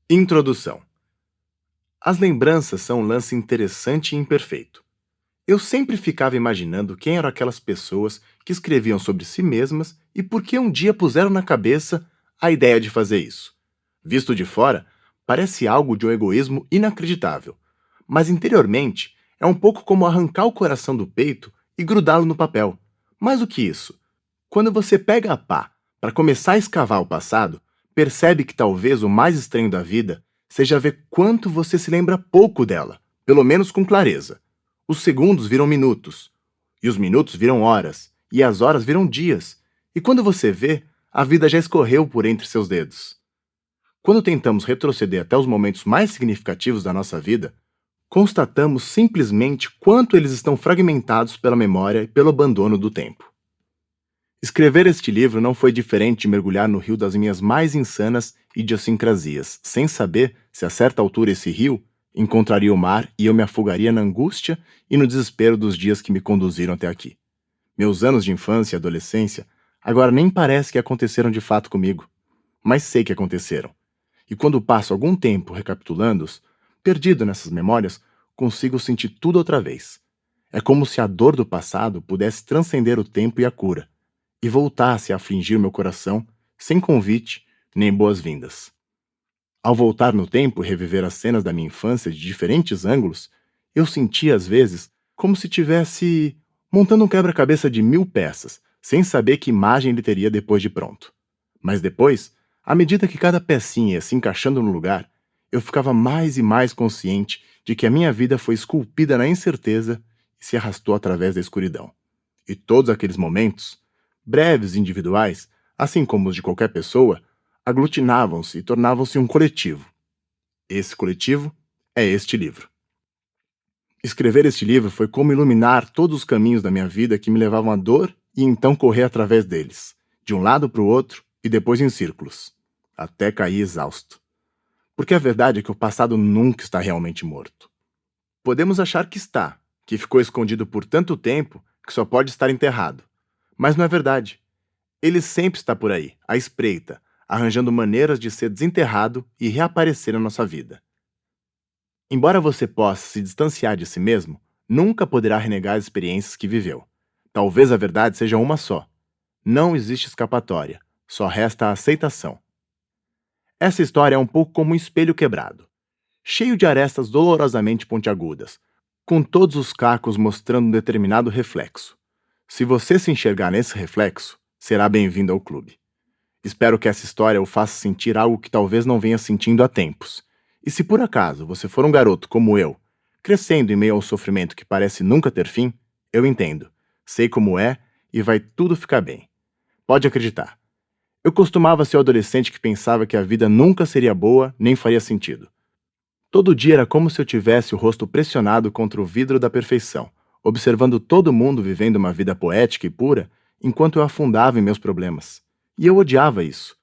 Introdução. As lembranças são um lance interessante e imperfeito. Eu sempre ficava imaginando quem eram aquelas pessoas que escreviam sobre si mesmas e por que um dia puseram na cabeça a ideia de fazer isso. Visto de fora, parece algo de um egoísmo inacreditável, mas interiormente é um pouco como arrancar o coração do peito e grudá-lo no papel. Mais do que isso, quando você pega a pá para começar a escavar o passado, percebe que talvez o mais estranho da vida seja ver quanto você se lembra pouco dela, pelo menos com clareza. Os segundos viram minutos, e os minutos viram horas, e as horas viram dias, e quando você vê, a vida já escorreu por entre seus dedos. Quando tentamos retroceder até os momentos mais significativos da nossa vida, constatamos simplesmente quanto eles estão fragmentados pela memória e pelo abandono do tempo. Escrever este livro não foi diferente de mergulhar no rio das minhas mais insanas idiosincrasias, sem saber se a certa altura esse rio encontraria o mar e eu me afogaria na angústia e no desespero dos dias que me conduziram até aqui. Meus anos de infância e adolescência agora nem parece que aconteceram de fato comigo, mas sei que aconteceram. E quando passo algum tempo recapitulando-os, perdido nessas memórias, consigo sentir tudo outra vez. É como se a dor do passado pudesse transcender o tempo e a cura, e voltasse a afligir meu coração, sem convite nem boas-vindas. Ao voltar no tempo e reviver as cenas da minha infância de diferentes ângulos, eu sentia às vezes como se tivesse montando um quebra-cabeça de 1000 peças, sem saber que imagem ele teria depois de pronto. Mas depois, à medida que cada pecinha ia se encaixando no lugar, eu ficava mais e mais consciente de que a minha vida foi esculpida na incerteza e se arrastou através da escuridão. E todos aqueles momentos, breves e individuais, assim como os de qualquer pessoa, aglutinavam-se e tornavam-se um coletivo. Esse coletivo é este livro. Escrever este livro foi como iluminar todos os caminhos da minha vida que me levavam à dor e então correr através deles, de um lado para o outro e depois em círculos, até cair exausto. Porque a verdade é que o passado nunca está realmente morto. Podemos achar que está, que ficou escondido por tanto tempo que só pode estar enterrado. Mas não é verdade. Ele sempre está por aí, à espreita, arranjando maneiras de ser desenterrado e reaparecer na nossa vida. Embora você possa se distanciar de si mesmo, nunca poderá renegar as experiências que viveu. Talvez a verdade seja uma só. Não existe escapatória, só resta a aceitação. Essa história é um pouco como um espelho quebrado, cheio de arestas dolorosamente pontiagudas, com todos os cacos mostrando um determinado reflexo. Se você se enxergar nesse reflexo, será bem-vindo ao clube. Espero que essa história o faça sentir algo que talvez não venha sentindo há tempos. E se por acaso você for um garoto como eu, crescendo em meio ao sofrimento que parece nunca ter fim, eu entendo, sei como é e vai tudo ficar bem. Pode acreditar. Eu costumava ser o adolescente que pensava que a vida nunca seria boa nem faria sentido. Todo dia era como se eu tivesse o rosto pressionado contra o vidro da perfeição, observando todo mundo vivendo uma vida poética e pura, enquanto eu afundava em meus problemas. E eu odiava isso.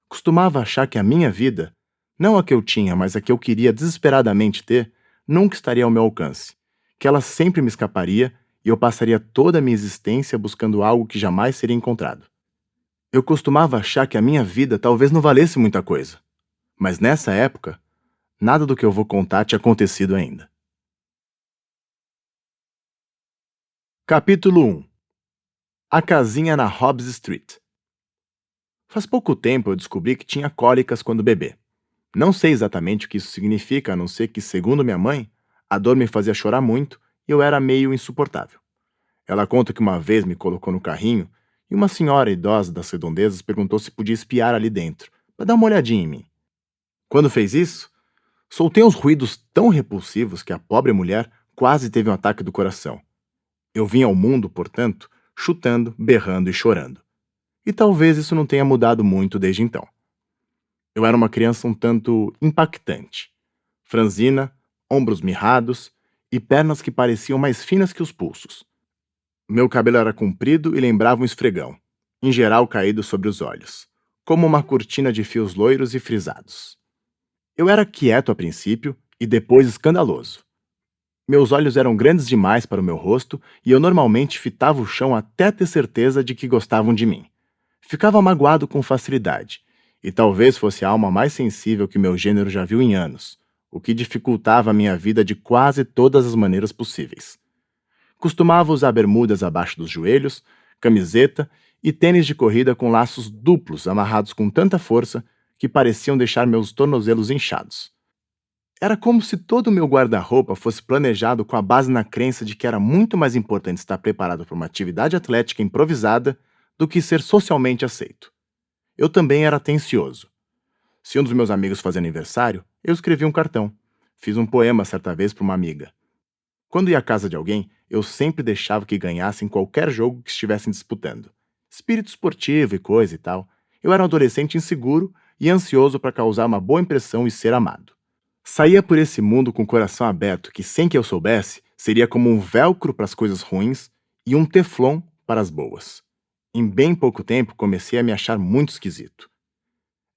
Costumava achar que a minha vida, não a que eu tinha, mas a que eu queria desesperadamente ter, nunca estaria ao meu alcance, que ela sempre me escaparia e eu passaria toda a minha existência buscando algo que jamais seria encontrado. Eu costumava achar que a minha vida talvez não valesse muita coisa. Mas nessa época, nada do que eu vou contar tinha acontecido ainda. Capítulo 1. A casinha na Hobbs Street. Faz pouco tempo eu descobri que tinha cólicas quando bebê. Não sei exatamente o que isso significa, a não ser que, segundo minha mãe, a dor me fazia chorar muito e eu era meio insuportável. Ela conta que uma vez me colocou no carrinho e uma senhora idosa das redondezas perguntou se podia espiar ali dentro, para dar uma olhadinha em mim. Quando fez isso, soltei uns ruídos tão repulsivos que a pobre mulher quase teve um ataque do coração. Eu vim ao mundo, portanto, chutando, berrando e chorando. E talvez isso não tenha mudado muito desde então. Eu era uma criança um tanto impactante. Franzina, ombros mirrados e pernas que pareciam mais finas que os pulsos. Meu cabelo era comprido e lembrava um esfregão, em geral caído sobre os olhos, como uma cortina de fios loiros e frisados. Eu era quieto a princípio e depois escandaloso. Meus olhos eram grandes demais para o meu rosto e eu normalmente fitava o chão até ter certeza de que gostavam de mim. Ficava magoado com facilidade, e talvez fosse a alma mais sensível que meu gênero já viu em anos, o que dificultava a minha vida de quase todas as maneiras possíveis. Costumava usar bermudas abaixo dos joelhos, camiseta e tênis de corrida com laços duplos amarrados com tanta força que pareciam deixar meus tornozelos inchados. Era como se todo o meu guarda-roupa fosse planejado com a base na crença de que era muito mais importante estar preparado para uma atividade atlética improvisada do que ser socialmente aceito. Eu também era atencioso. Se um dos meus amigos fazia aniversário, eu escrevi um cartão. Fiz um poema certa vez para uma amiga. Quando ia à casa de alguém, eu sempre deixava que ganhassem qualquer jogo que estivessem disputando. Espírito esportivo e coisa e tal. Eu era um adolescente inseguro e ansioso para causar uma boa impressão e ser amado. Saía por esse mundo com o coração aberto que, sem que eu soubesse, seria como um velcro para as coisas ruins e um teflon para as boas. Em bem pouco tempo, comecei a me achar muito esquisito.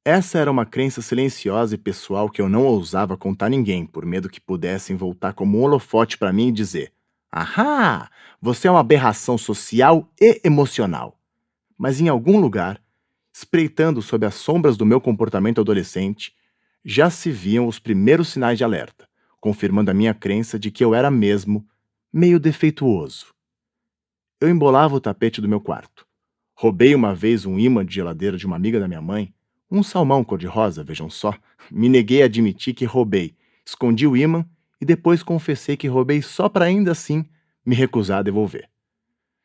Essa era uma crença silenciosa e pessoal que eu não ousava contar a ninguém, por medo que pudessem voltar como um holofote para mim e dizer: Ahá, você é uma aberração social e emocional. Mas em algum lugar, espreitando sob as sombras do meu comportamento adolescente, já se viam os primeiros sinais de alerta, confirmando a minha crença de que eu era mesmo meio defeituoso. Eu embolava o tapete do meu quarto. Roubei uma vez um ímã de geladeira de uma amiga da minha mãe, um salmão cor-de-rosa, vejam só. Me neguei a admitir que roubei, escondi o ímã e depois confessei que roubei só para ainda assim me recusar a devolver.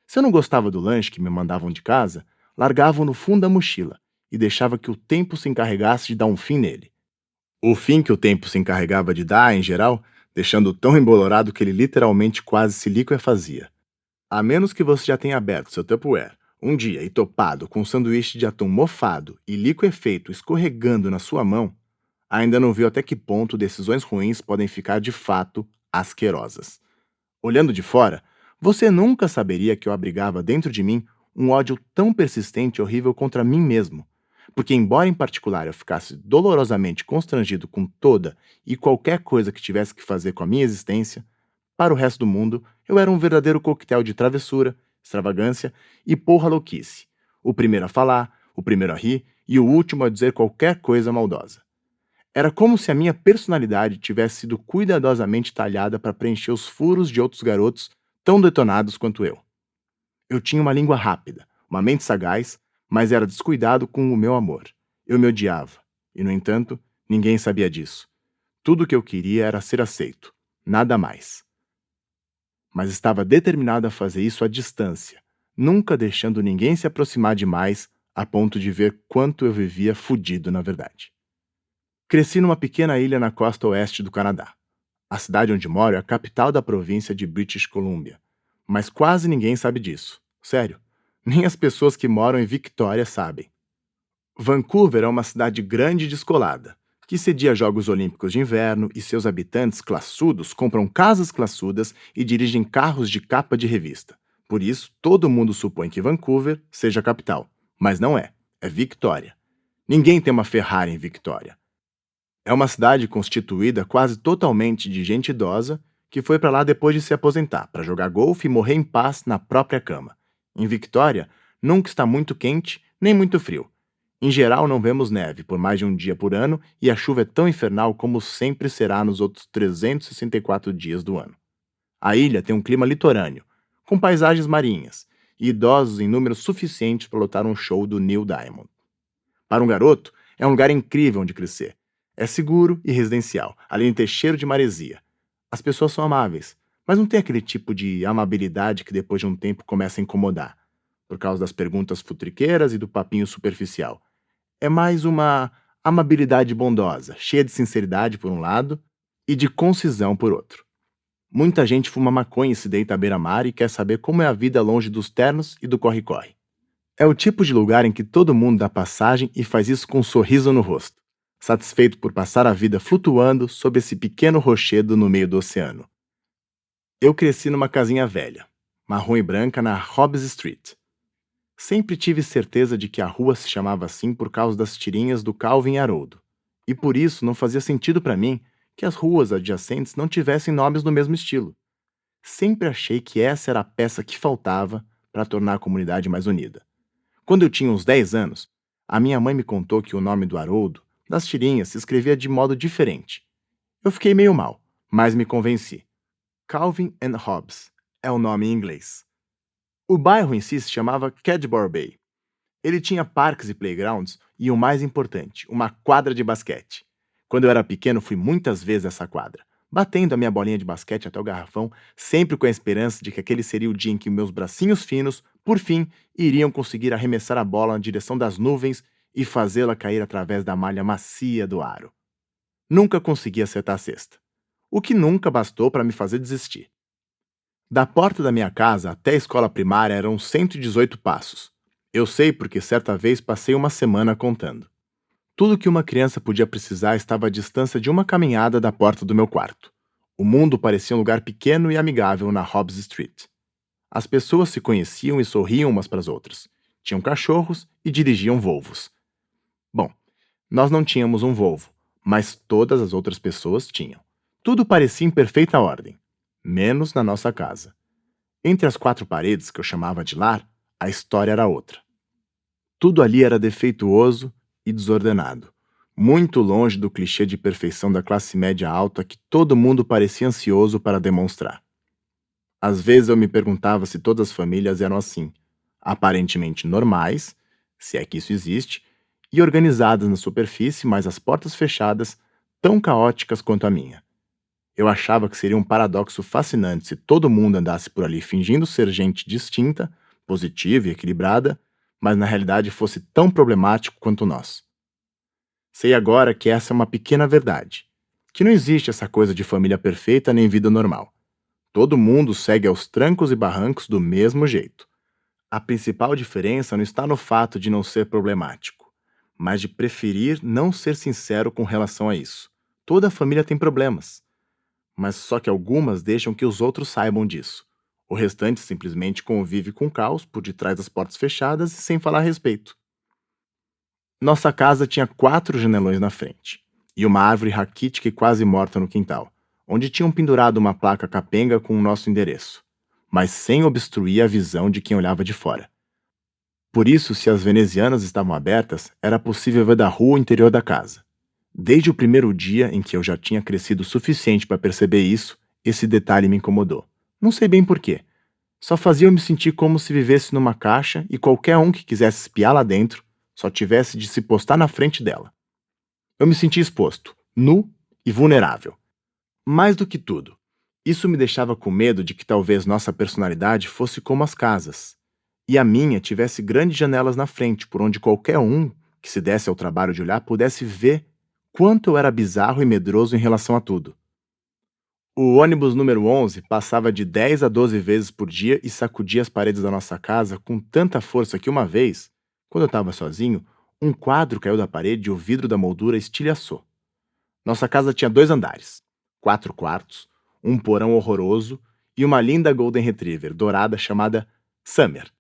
Se eu não gostava do lanche que me mandavam de casa, largava-o no fundo da mochila e deixava que o tempo se encarregasse de dar um fim nele. O fim que o tempo se encarregava de dar, em geral, deixando tão embolorado que ele literalmente quase se liquefazia. A menos que você já tenha aberto seu Tupperware um dia e topado com um sanduíche de atum mofado e liquefeito escorregando na sua mão, ainda não viu até que ponto decisões ruins podem ficar de fato asquerosas. Olhando de fora, você nunca saberia que eu abrigava dentro de mim um ódio tão persistente e horrível contra mim mesmo, porque embora em particular eu ficasse dolorosamente constrangido com toda e qualquer coisa que tivesse que fazer com a minha existência, para o resto do mundo, eu era um verdadeiro coquetel de travessura, extravagância e porra louquice. O primeiro a falar, o primeiro a rir e o último a dizer qualquer coisa maldosa. Era como se a minha personalidade tivesse sido cuidadosamente talhada para preencher os furos de outros garotos tão detonados quanto eu. Eu tinha uma língua rápida, uma mente sagaz, mas era descuidado com o meu amor. Eu me odiava. E, no entanto, ninguém sabia disso. Tudo o que eu queria era ser aceito. Nada mais. Mas estava determinado a fazer isso à distância, nunca deixando ninguém se aproximar demais a ponto de ver quanto eu vivia fudido na verdade. Cresci numa pequena ilha na costa oeste do Canadá. A cidade onde moro é a capital da província de British Columbia, mas quase ninguém sabe disso. Sério, nem as pessoas que moram em Victoria sabem. Vancouver é uma cidade grande e descolada, que cedia Jogos Olímpicos de Inverno e seus habitantes classudos compram casas classudas e dirigem carros de capa de revista. Por isso, todo mundo supõe que Vancouver seja a capital, mas não é. É Victoria. Ninguém tem uma Ferrari em Victoria. É uma cidade constituída quase totalmente de gente idosa que foi para lá depois de se aposentar, para jogar golfe e morrer em paz na própria cama. Em Victoria, nunca está muito quente nem muito frio. Em geral, não vemos neve por mais de um dia por ano e a chuva é tão infernal como sempre será nos outros 364 dias do ano. A ilha tem um clima litorâneo, com paisagens marinhas, e idosos em número suficiente para lotar um show do Neil Diamond. Para um garoto, é um lugar incrível onde crescer. É seguro e residencial, além de ter cheiro de maresia. As pessoas são amáveis, mas não tem aquele tipo de amabilidade que depois de um tempo começa a incomodar, por causa das perguntas futriqueiras e do papinho superficial. É mais uma amabilidade bondosa, cheia de sinceridade por um lado e de concisão por outro. Muita gente fuma maconha e se deita à beira-mar e quer saber como é a vida longe dos ternos e do corre-corre. É o tipo de lugar em que todo mundo dá passagem e faz isso com um sorriso no rosto, satisfeito por passar a vida flutuando sob esse pequeno rochedo no meio do oceano. Eu cresci numa casinha velha, marrom e branca na Hobbs Street. Sempre tive certeza de que a rua se chamava assim por causa das tirinhas do Calvin Haroldo, e por isso não fazia sentido para mim que as ruas adjacentes não tivessem nomes no mesmo estilo. Sempre achei que essa era a peça que faltava para tornar a comunidade mais unida. Quando eu tinha uns 10 anos, A minha mãe me contou que o nome do Haroldo, das tirinhas, se escrevia de modo diferente. Eu fiquei meio mal, mas me convenci. Calvin and Hobbes é o nome em inglês. O bairro em si se chamava Cadbury Bay. Ele tinha parques e playgrounds e, o mais importante, uma quadra de basquete. Quando eu era pequeno, fui muitas vezes a essa quadra, batendo a minha bolinha de basquete até o garrafão, sempre com a esperança de que aquele seria o dia em que meus bracinhos finos, por fim, iriam conseguir arremessar a bola na direção das nuvens e fazê-la cair através da malha macia do aro. Nunca consegui acertar a cesta, o que nunca bastou para me fazer desistir. Da porta da minha casa até a escola primária eram 118 passos. Eu sei porque certa vez passei uma semana contando. Tudo que uma criança podia precisar estava à distância de uma caminhada da porta do meu quarto. O mundo parecia um lugar pequeno e amigável na Hobbs Street. As pessoas se conheciam e sorriam umas para as outras. Tinham cachorros e dirigiam Volvos. Bom, nós não tínhamos um Volvo, mas todas as outras pessoas tinham. Tudo parecia em perfeita ordem, menos na nossa casa. Entre as quatro paredes que eu chamava de lar, a história era outra. Tudo ali era defeituoso e desordenado, muito longe do clichê de perfeição da classe média alta que todo mundo parecia ansioso para demonstrar. Às vezes eu me perguntava se todas as famílias eram assim, aparentemente normais, se é que isso existe, e organizadas na superfície, mas as portas fechadas, tão caóticas quanto a minha. Eu achava que seria um paradoxo fascinante se todo mundo andasse por ali fingindo ser gente distinta, positiva e equilibrada, mas na realidade fosse tão problemático quanto nós. Sei agora que essa é uma pequena verdade, que não existe essa coisa de família perfeita nem vida normal. Todo mundo segue aos trancos e barrancos do mesmo jeito. A principal diferença não está no fato de não ser problemático, mas de preferir não ser sincero com relação a isso. Toda família tem problemas, mas só que algumas deixam que os outros saibam disso. O restante simplesmente convive com o caos por detrás das portas fechadas e sem falar a respeito. Nossa casa tinha 4 janelões na frente, e uma árvore raquítica e quase morta no quintal, onde tinham pendurado uma placa capenga com o nosso endereço, mas sem obstruir a visão de quem olhava de fora. Por isso, se as venezianas estavam abertas, era possível ver da rua o interior da casa. Desde o primeiro dia em que eu já tinha crescido o suficiente para perceber isso, esse detalhe me incomodou. Não sei bem porquê. Só fazia eu me sentir como se vivesse numa caixa e qualquer um que quisesse espiar lá dentro só tivesse de se postar na frente dela. Eu me sentia exposto, nu e vulnerável. Mais do que tudo, isso me deixava com medo de que talvez nossa personalidade fosse como as casas, e a minha tivesse grandes janelas na frente por onde qualquer um que se desse ao trabalho de olhar pudesse ver quanto eu era bizarro e medroso em relação a tudo. O ônibus número 11 passava de 10 a 12 vezes por dia e sacudia as paredes da nossa casa com tanta força que uma vez, quando eu estava sozinho, um quadro caiu da parede e o vidro da moldura estilhaçou. Nossa casa tinha 2 andares, 4 quartos, um porão horroroso e uma linda Golden Retriever dourada chamada Summer.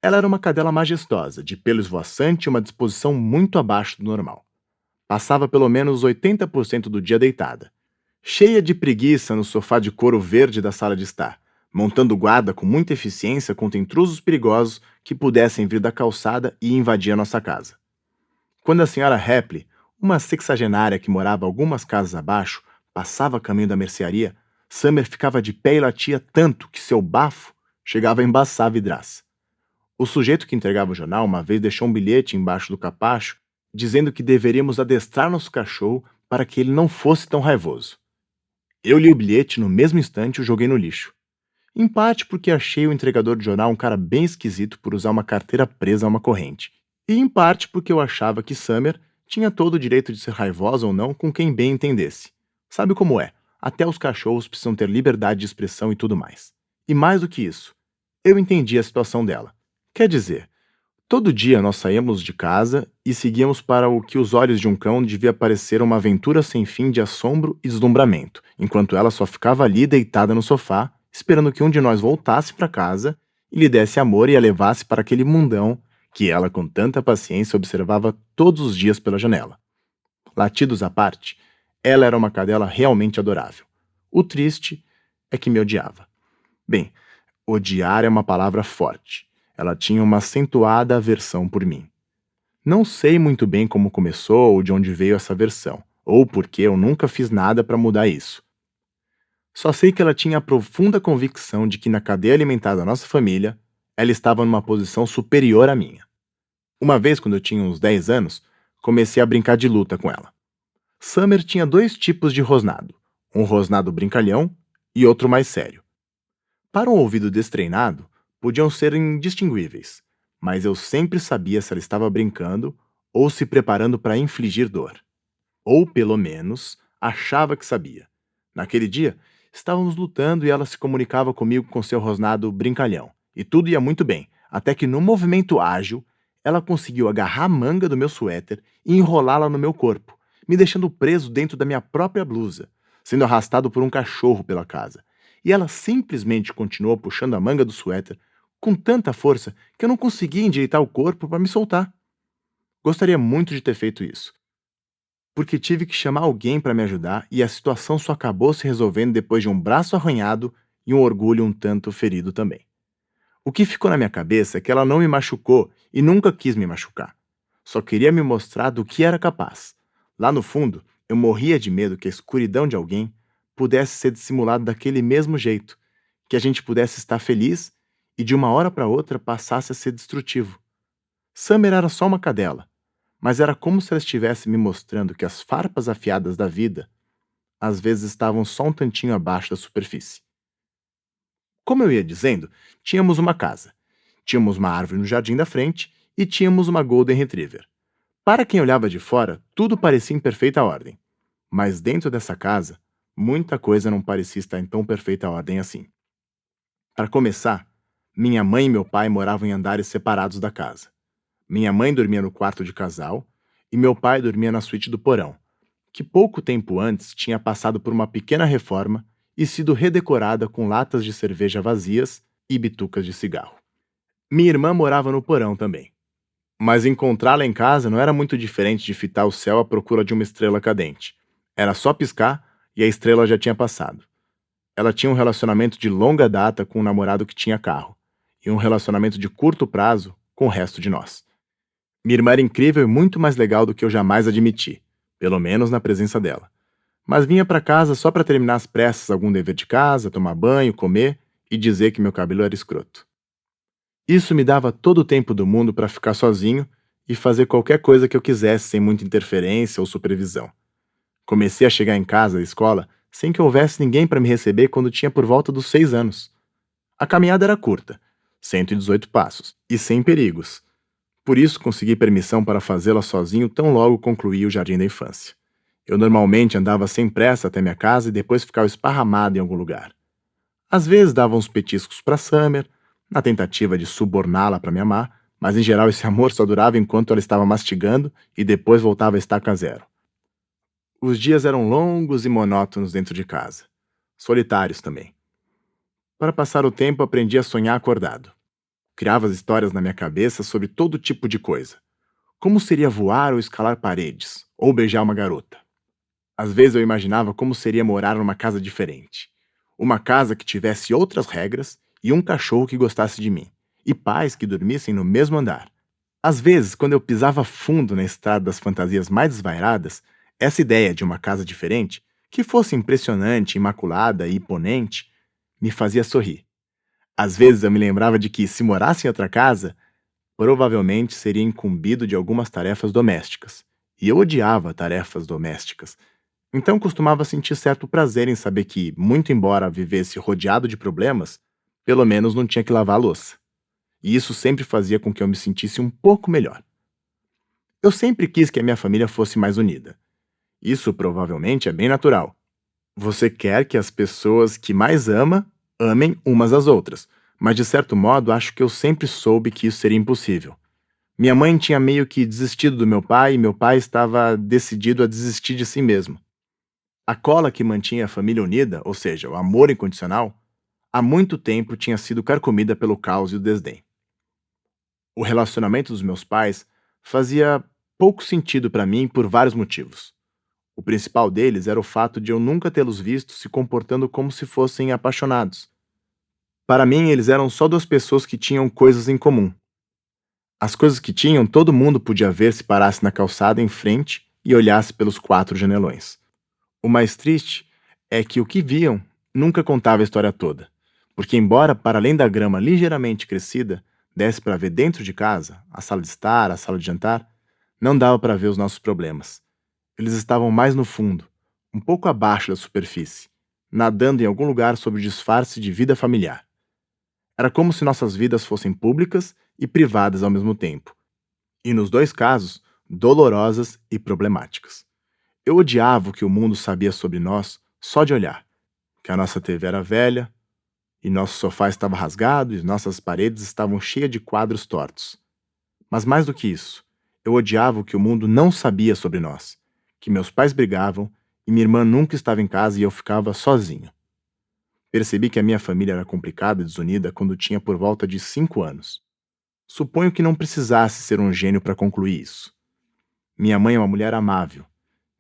Ela era uma cadela majestosa, de pelo esvoaçante e uma disposição muito abaixo do normal. Passava pelo menos 80% do dia deitada, cheia de preguiça no sofá de couro verde da sala de estar, montando guarda com muita eficiência contra intrusos perigosos que pudessem vir da calçada e invadir a nossa casa. Quando a senhora Hapley, uma sexagenária que morava algumas casas abaixo, passava a caminho da mercearia, Summer ficava de pé e latia tanto que seu bafo chegava a embaçar a vidraça. O sujeito que entregava o jornal uma vez deixou um bilhete embaixo do capacho dizendo que deveríamos adestrar nosso cachorro para que ele não fosse tão raivoso. Eu li o bilhete no mesmo instante e o joguei no lixo. Em parte porque achei o entregador de jornal um cara bem esquisito por usar uma carteira presa a uma corrente. E em parte porque eu achava que Summer tinha todo o direito de ser raivosa ou não com quem bem entendesse. Sabe como é? Até os cachorros precisam ter liberdade de expressão e tudo mais. E mais do que isso, eu entendi a situação dela. Quer dizer, todo dia nós saíamos de casa e seguíamos para o que os olhos de um cão devia parecer uma aventura sem fim de assombro e deslumbramento, enquanto ela só ficava ali deitada no sofá, esperando que um de nós voltasse para casa e lhe desse amor e a levasse para aquele mundão que ela com tanta paciência observava todos os dias pela janela. Latidos à parte, ela era uma cadela realmente adorável. O triste é que me odiava. Bem, odiar é uma palavra forte. Ela tinha uma acentuada aversão por mim. Não sei muito bem como começou ou de onde veio essa versão, ou porque eu nunca fiz nada para mudar isso. Só sei que ela tinha a profunda convicção de que na cadeia alimentar da nossa família, ela estava numa posição superior à minha. Uma vez, quando eu tinha uns 10 anos, comecei a brincar de luta com ela. Summer tinha dois tipos de rosnado: um rosnado brincalhão e outro mais sério. Para um ouvido destreinado, podiam ser indistinguíveis, mas eu sempre sabia se ela estava brincando ou se preparando para infligir dor. Ou, pelo menos, achava que sabia. Naquele dia, estávamos lutando e ela se comunicava comigo com seu rosnado brincalhão, e tudo ia muito bem, até que, num movimento ágil, ela conseguiu agarrar a manga do meu suéter e enrolá-la no meu corpo, me deixando preso dentro da minha própria blusa, sendo arrastado por um cachorro pela casa. E ela simplesmente continuou puxando a manga do suéter com tanta força que eu não conseguia endireitar o corpo para me soltar. Gostaria muito de ter feito isso, porque tive que chamar alguém para me ajudar e a situação só acabou se resolvendo depois de um braço arranhado e um orgulho um tanto ferido também. O que ficou na minha cabeça é que ela não me machucou e nunca quis me machucar. Só queria me mostrar do que era capaz. Lá no fundo, eu morria de medo que a escuridão de alguém pudesse ser dissimulada daquele mesmo jeito, que a gente pudesse estar feliz e de uma hora para outra passasse a ser destrutivo. Summer era só uma cadela, mas era como se ela estivesse me mostrando que as farpas afiadas da vida às vezes estavam só um tantinho abaixo da superfície. Como eu ia dizendo, tínhamos uma casa, tínhamos uma árvore no jardim da frente e tínhamos uma Golden Retriever. Para quem olhava de fora, tudo parecia em perfeita ordem, mas dentro dessa casa, muita coisa não parecia estar em tão perfeita ordem assim. Para começar, minha mãe e meu pai moravam em andares separados da casa. Minha mãe dormia no quarto de casal e meu pai dormia na suíte do porão, que pouco tempo antes tinha passado por uma pequena reforma e sido redecorada com latas de cerveja vazias e bitucas de cigarro. Minha irmã morava no porão também, mas encontrá-la em casa não era muito diferente de fitar o céu à procura de uma estrela cadente. Era só piscar e a estrela já tinha passado. Ela tinha um relacionamento de longa data com um namorado que tinha carro, e um relacionamento de curto prazo com o resto de nós. Minha irmã era incrível e muito mais legal do que eu jamais admiti, pelo menos na presença dela. Mas vinha para casa só para terminar às pressas algum dever de casa, tomar banho, comer e dizer que meu cabelo era escroto. Isso me dava todo o tempo do mundo para ficar sozinho e fazer qualquer coisa que eu quisesse sem muita interferência ou supervisão. Comecei a chegar em casa da escola sem que houvesse ninguém para me receber quando tinha por volta dos 6 anos. A caminhada era curta, 118 passos, e sem perigos. Por isso consegui permissão para fazê-la sozinho tão logo concluí o jardim da infância. Eu normalmente andava sem pressa até minha casa e depois ficava esparramado em algum lugar. Às vezes dava uns petiscos para Summer, na tentativa de suborná-la para me amar, mas em geral esse amor só durava enquanto ela estava mastigando e depois voltava a estaca zero. Os dias eram longos e monótonos dentro de casa. Solitários também. Para passar o tempo aprendi a sonhar acordado. Criava as histórias na minha cabeça sobre todo tipo de coisa. Como seria voar ou escalar paredes, ou beijar uma garota? Às vezes eu imaginava como seria morar numa casa diferente. Uma casa que tivesse outras regras e um cachorro que gostasse de mim, e pais que dormissem no mesmo andar. Às vezes, quando eu pisava fundo na estrada das fantasias mais desvairadas, essa ideia de uma casa diferente, que fosse impressionante, imaculada e imponente, me fazia sorrir. Às vezes eu me lembrava de que, se morasse em outra casa, provavelmente seria incumbido de algumas tarefas domésticas. E eu odiava tarefas domésticas. Então costumava sentir certo prazer em saber que, muito embora vivesse rodeado de problemas, pelo menos não tinha que lavar a louça. E isso sempre fazia com que eu me sentisse um pouco melhor. Eu sempre quis que a minha família fosse mais unida. Isso provavelmente é bem natural. Você quer que as pessoas que mais ama amem umas às outras, mas de certo modo acho que eu sempre soube que isso seria impossível. Minha mãe tinha meio que desistido do meu pai e meu pai estava decidido a desistir de si mesmo. A cola que mantinha a família unida, ou seja, o amor incondicional, há muito tempo tinha sido carcomida pelo caos e o desdém. O relacionamento dos meus pais fazia pouco sentido para mim por vários motivos. O principal deles era o fato de eu nunca tê-los visto se comportando como se fossem apaixonados. Para mim, eles eram só duas pessoas que tinham coisas em comum. As coisas que tinham, todo mundo podia ver se parasse na calçada em frente e olhasse pelos 4 janelões. O mais triste é que o que viam nunca contava a história toda, porque, embora para além da grama ligeiramente crescida, desse para ver dentro de casa, a sala de estar, a sala de jantar, não dava para ver os nossos problemas. Eles estavam mais no fundo, um pouco abaixo da superfície, nadando em algum lugar sob o disfarce de vida familiar. Era como se nossas vidas fossem públicas e privadas ao mesmo tempo, e nos dois casos, dolorosas e problemáticas. Eu odiava o que o mundo sabia sobre nós só de olhar, que a nossa TV era velha, e nosso sofá estava rasgado e nossas paredes estavam cheias de quadros tortos. Mas mais do que isso, eu odiava o que o mundo não sabia sobre nós, que meus pais brigavam e minha irmã nunca estava em casa e eu ficava sozinho. Percebi que a minha família era complicada e desunida quando tinha por volta de 5 anos. Suponho que não precisasse ser um gênio para concluir isso. Minha mãe é uma mulher amável,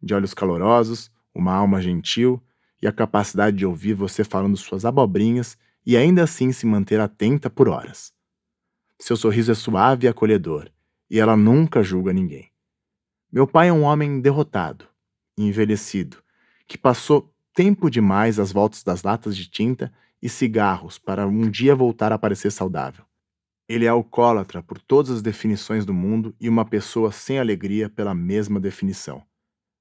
de olhos calorosos, uma alma gentil e a capacidade de ouvir você falando suas abobrinhas e ainda assim se manter atenta por horas. Seu sorriso é suave e acolhedor, e ela nunca julga ninguém. Meu pai é um homem derrotado, envelhecido, que passou tempo demais às voltas das latas de tinta e cigarros para um dia voltar a parecer saudável. Ele é alcoólatra por todas as definições do mundo e uma pessoa sem alegria pela mesma definição.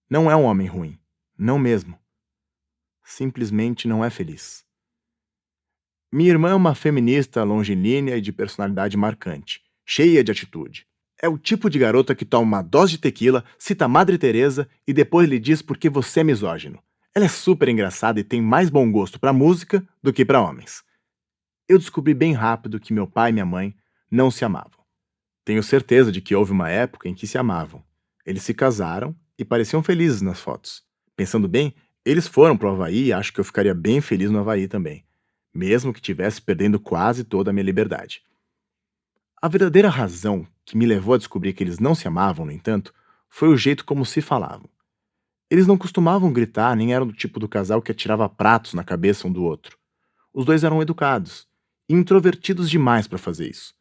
Não é um homem ruim, não mesmo. Simplesmente não é feliz. Minha irmã é uma feminista longilínea e de personalidade marcante, cheia de atitude. É o tipo de garota que toma uma dose de tequila, cita Madre Teresa e depois lhe diz por que você é misógino. Ela é super engraçada e tem mais bom gosto para música do que para homens. Eu descobri bem rápido que meu pai e minha mãe não se amavam. Tenho certeza de que houve uma época em que se amavam. Eles se casaram e pareciam felizes nas fotos. Pensando bem, eles foram para o Havaí e acho que eu ficaria bem feliz no Havaí também, mesmo que tivesse perdendo quase toda a minha liberdade. A verdadeira razão que me levou a descobrir que eles não se amavam, no entanto, foi o jeito como se falavam. Eles não costumavam gritar, nem eram do tipo do casal que atirava pratos na cabeça um do outro. Os dois eram educados e introvertidos demais para fazer isso.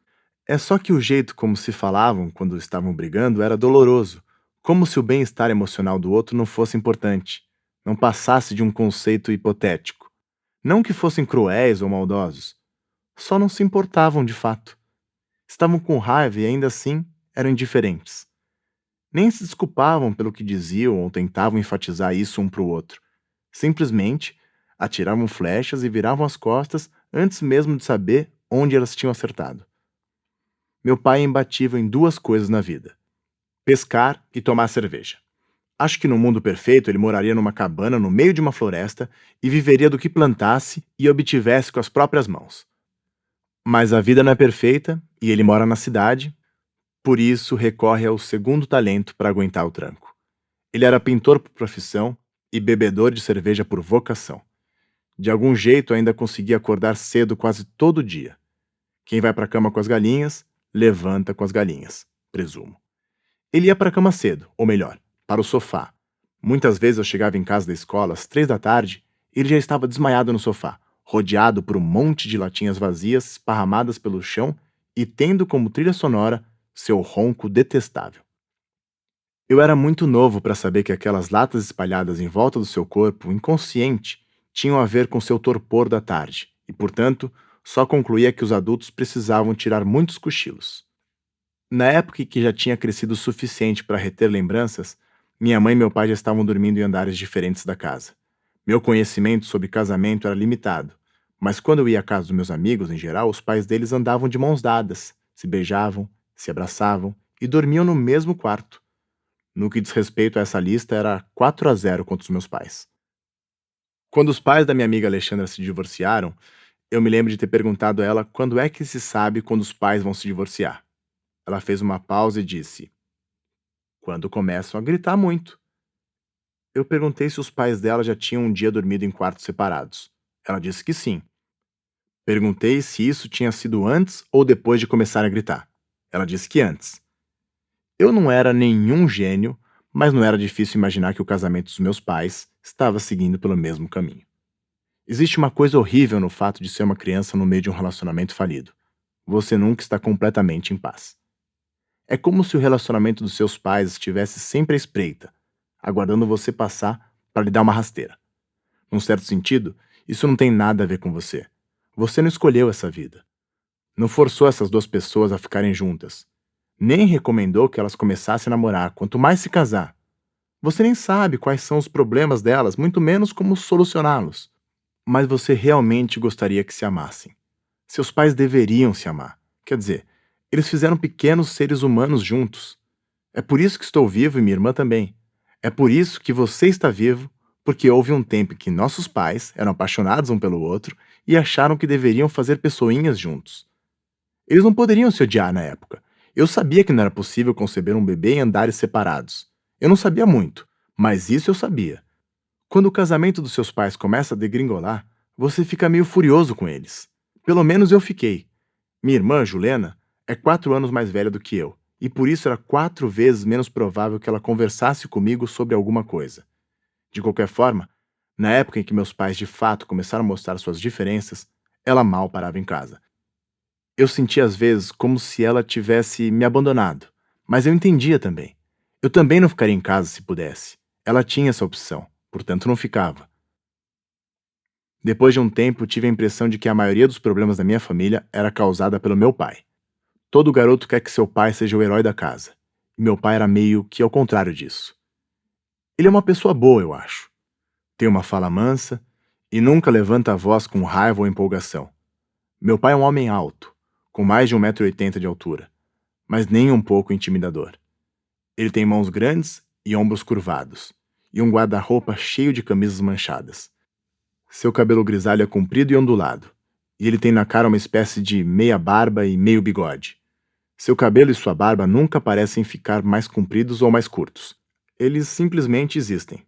É só que o jeito como se falavam quando estavam brigando era doloroso, como se o bem-estar emocional do outro não fosse importante, não passasse de um conceito hipotético. Não que fossem cruéis ou maldosos, só não se importavam de fato. Estavam com raiva e ainda assim eram indiferentes. Nem se desculpavam pelo que diziam ou tentavam enfatizar isso um para o outro. Simplesmente atiravam flechas e viravam as costas antes mesmo de saber onde elas tinham acertado. Meu pai é imbatível em duas coisas na vida: pescar e tomar cerveja. Acho que no mundo perfeito ele moraria numa cabana no meio de uma floresta e viveria do que plantasse e obtivesse com as próprias mãos. Mas a vida não é perfeita e ele mora na cidade, por isso recorre ao segundo talento para aguentar o tranco. Ele era pintor por profissão e bebedor de cerveja por vocação. De algum jeito ainda conseguia acordar cedo quase todo dia. Quem vai para a cama com as galinhas, levanta com as galinhas, presumo. Ele ia para a cama cedo, ou melhor, para o sofá. Muitas vezes eu chegava em casa da escola às 3 da tarde e ele já estava desmaiado no sofá, rodeado por um monte de latinhas vazias esparramadas pelo chão e tendo como trilha sonora seu ronco detestável. Eu era muito novo para saber que aquelas latas espalhadas em volta do seu corpo, inconsciente, tinham a ver com seu torpor da tarde, e, portanto, só concluía que os adultos precisavam tirar muitos cochilos. Na época em que já tinha crescido o suficiente para reter lembranças, minha mãe e meu pai já estavam dormindo em andares diferentes da casa. Meu conhecimento sobre casamento era limitado, mas quando eu ia à casa dos meus amigos, em geral, os pais deles andavam de mãos dadas, se beijavam, se abraçavam e dormiam no mesmo quarto. No que diz respeito a essa lista, era 4-0 contra os meus pais. Quando os pais da minha amiga Alexandra se divorciaram, eu me lembro de ter perguntado a ela quando é que se sabe quando os pais vão se divorciar. Ela fez uma pausa e disse: quando começam a gritar muito. Eu perguntei se os pais dela já tinham um dia dormido em quartos separados. Ela disse que sim. Perguntei se isso tinha sido antes ou depois de começar a gritar. Ela disse que antes. Eu não era nenhum gênio, mas não era difícil imaginar que o casamento dos meus pais estava seguindo pelo mesmo caminho. Existe uma coisa horrível no fato de ser uma criança no meio de um relacionamento falido. Você nunca está completamente em paz. É como se o relacionamento dos seus pais estivesse sempre à espreita, aguardando você passar para lhe dar uma rasteira. Num certo sentido, isso não tem nada a ver com você. Você não escolheu essa vida. Não forçou essas duas pessoas a ficarem juntas. Nem recomendou que elas começassem a namorar, quanto mais se casar. Você nem sabe quais são os problemas delas, muito menos como solucioná-los. Mas você realmente gostaria que se amassem. Seus pais deveriam se amar. Quer dizer, eles fizeram pequenos seres humanos juntos. É por isso que estou vivo e minha irmã também. É por isso que você está vivo, porque houve um tempo em que nossos pais eram apaixonados um pelo outro e acharam que deveriam fazer pessoinhas juntos. Eles não poderiam se odiar na época. Eu sabia que não era possível conceber um bebê em andares separados. Eu não sabia muito, mas isso eu sabia. Quando o casamento dos seus pais começa a degringolar, você fica meio furioso com eles. Pelo menos eu fiquei. Minha irmã, Juliana, é 4 anos mais velha do que eu, e por isso era 4 vezes menos provável que ela conversasse comigo sobre alguma coisa. De qualquer forma, na época em que meus pais de fato começaram a mostrar suas diferenças, ela mal parava em casa. Eu sentia às vezes como se ela tivesse me abandonado, mas eu entendia também. Eu também não ficaria em casa se pudesse. Ela tinha essa opção, portanto não ficava. Depois de um tempo, tive a impressão de que a maioria dos problemas da minha família era causada pelo meu pai. Todo garoto quer que seu pai seja o herói da casa. E meu pai era meio que ao contrário disso. Ele é uma pessoa boa, eu acho. Tem uma fala mansa e nunca levanta a voz com raiva ou empolgação. Meu pai é um homem alto, com mais de 1,80 m de altura, mas nem um pouco intimidador. Ele tem mãos grandes e ombros curvados, e um guarda-roupa cheio de camisas manchadas. Seu cabelo grisalho é comprido e ondulado, e ele tem na cara uma espécie de meia barba e meio bigode. Seu cabelo e sua barba nunca parecem ficar mais compridos ou mais curtos. Eles simplesmente existem.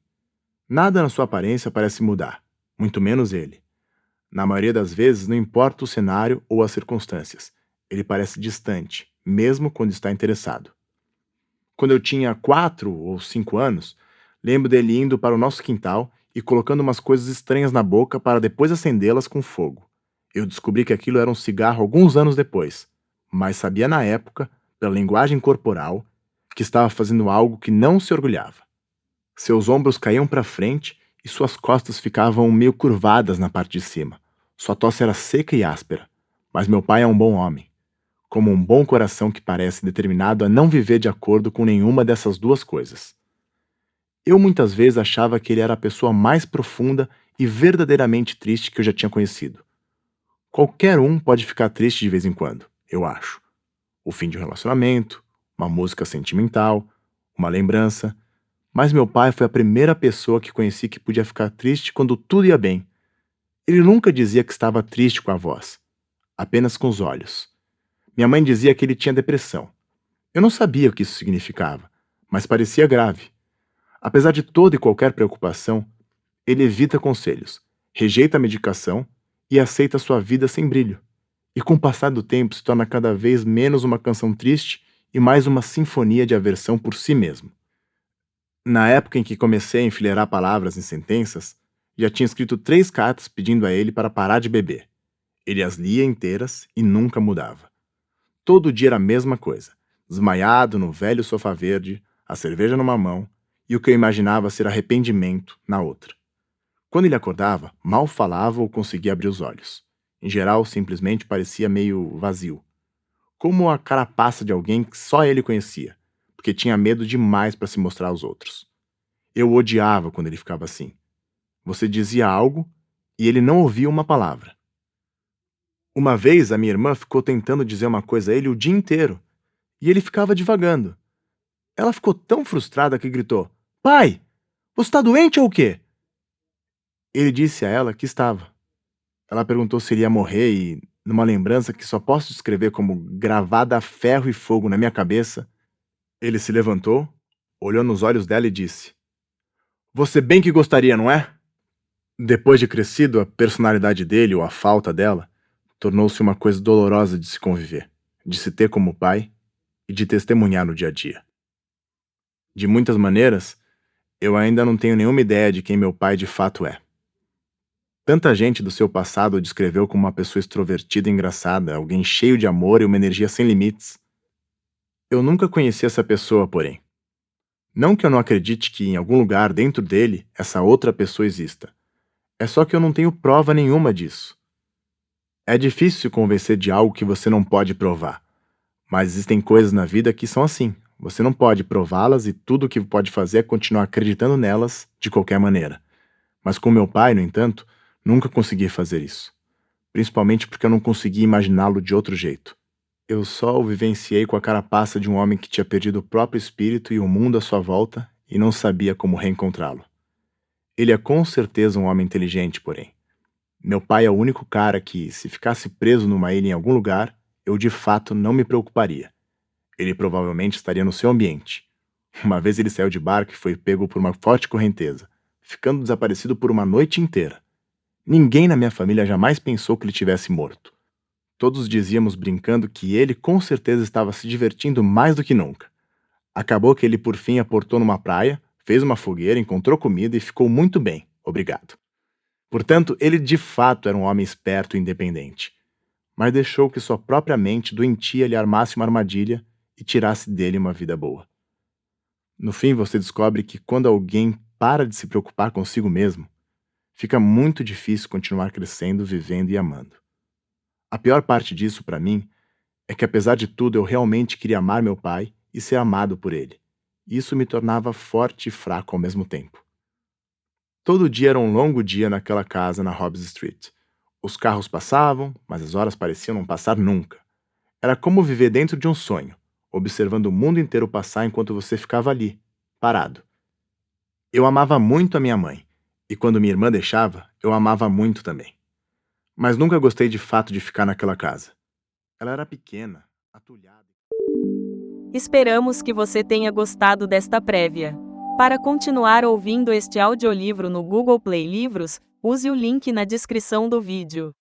Nada na sua aparência parece mudar, muito menos ele. Na maioria das vezes, não importa o cenário ou as circunstâncias, ele parece distante, mesmo quando está interessado. Quando eu tinha 4 ou 5 anos, lembro dele indo para o nosso quintal e colocando umas coisas estranhas na boca para depois acendê-las com fogo. Eu descobri que aquilo era um cigarro alguns anos depois, mas sabia na época, pela linguagem corporal, que estava fazendo algo que não se orgulhava. Seus ombros caíam para frente e suas costas ficavam meio curvadas na parte de cima. Sua tosse era seca e áspera, mas meu pai é um bom homem, como um bom coração que parece determinado a não viver de acordo com nenhuma dessas duas coisas. Eu muitas vezes achava que ele era a pessoa mais profunda e verdadeiramente triste que eu já tinha conhecido. Qualquer um pode ficar triste de vez em quando, eu acho. O fim de um relacionamento, uma música sentimental, uma lembrança. Mas meu pai foi a primeira pessoa que conheci que podia ficar triste quando tudo ia bem. Ele nunca dizia que estava triste com a voz, apenas com os olhos. Minha mãe dizia que ele tinha depressão. Eu não sabia o que isso significava, mas parecia grave. Apesar de toda e qualquer preocupação, ele evita conselhos, rejeita a medicação e aceita sua vida sem brilho. E com o passar do tempo se torna cada vez menos uma canção triste e mais uma sinfonia de aversão por si mesmo. Na época em que comecei a enfileirar palavras em sentenças, já tinha escrito 3 cartas pedindo a ele para parar de beber. Ele as lia inteiras e nunca mudava. Todo dia era a mesma coisa, desmaiado no velho sofá verde, a cerveja numa mão e o que eu imaginava ser arrependimento na outra. Quando ele acordava, mal falava ou conseguia abrir os olhos. Em geral, simplesmente parecia meio vazio, como a carapaça de alguém que só ele conhecia, porque tinha medo demais para se mostrar aos outros. Eu o odiava quando ele ficava assim. Você dizia algo e ele não ouvia uma palavra. Uma vez a minha irmã ficou tentando dizer uma coisa a ele o dia inteiro e ele ficava divagando. Ela ficou tão frustrada que gritou: Pai, você está doente ou o quê? Ele disse a ela que estava. Ela perguntou se ele ia morrer e, numa lembrança que só posso descrever como gravada a ferro e fogo na minha cabeça, ele se levantou, olhou nos olhos dela e disse: Você bem que gostaria, não é? Depois de crescido, a personalidade dele, ou a falta dela, tornou-se uma coisa dolorosa de se conviver, de se ter como pai e de testemunhar no dia a dia. De muitas maneiras, eu ainda não tenho nenhuma ideia de quem meu pai de fato é. Tanta gente do seu passado o descreveu como uma pessoa extrovertida e engraçada, alguém cheio de amor e uma energia sem limites. Eu nunca conheci essa pessoa, porém. Não que eu não acredite que em algum lugar dentro dele essa outra pessoa exista. É só que eu não tenho prova nenhuma disso. É difícil se convencer de algo que você não pode provar. Mas existem coisas na vida que são assim. Você não pode prová-las e tudo o que pode fazer é continuar acreditando nelas de qualquer maneira. Mas com meu pai, no entanto, nunca consegui fazer isso. Principalmente porque eu não conseguia imaginá-lo de outro jeito. Eu só o vivenciei com a carapaça de um homem que tinha perdido o próprio espírito e o mundo à sua volta e não sabia como reencontrá-lo. Ele é com certeza um homem inteligente, porém. Meu pai é o único cara que, se ficasse preso numa ilha em algum lugar, eu de fato não me preocuparia. Ele provavelmente estaria no seu ambiente. Uma vez ele saiu de barco e foi pego por uma forte correnteza, ficando desaparecido por uma noite inteira. Ninguém na minha família jamais pensou que ele tivesse morto. Todos dizíamos brincando que ele com certeza estava se divertindo mais do que nunca. Acabou que ele por fim aportou numa praia, fez uma fogueira, encontrou comida e ficou muito bem, obrigado. Portanto, ele de fato era um homem esperto e independente, mas deixou que sua própria mente doentia lhe armasse uma armadilha e tirasse dele uma vida boa. No fim, você descobre que quando alguém para de se preocupar consigo mesmo, fica muito difícil continuar crescendo, vivendo e amando. A pior parte disso, para mim, é que apesar de tudo eu realmente queria amar meu pai e ser amado por ele. Isso me tornava forte e fraco ao mesmo tempo. Todo dia era um longo dia naquela casa na Hobbs Street. Os carros passavam, mas as horas pareciam não passar nunca. Era como viver dentro de um sonho, observando o mundo inteiro passar enquanto você ficava ali, parado. Eu amava muito a minha mãe, e quando minha irmã deixava, eu amava muito também. Mas nunca gostei de fato de ficar naquela casa. Ela era pequena, atulhada. Esperamos que você tenha gostado desta prévia. Para continuar ouvindo este audiolivro no Google Play Livros, use o link na descrição do vídeo.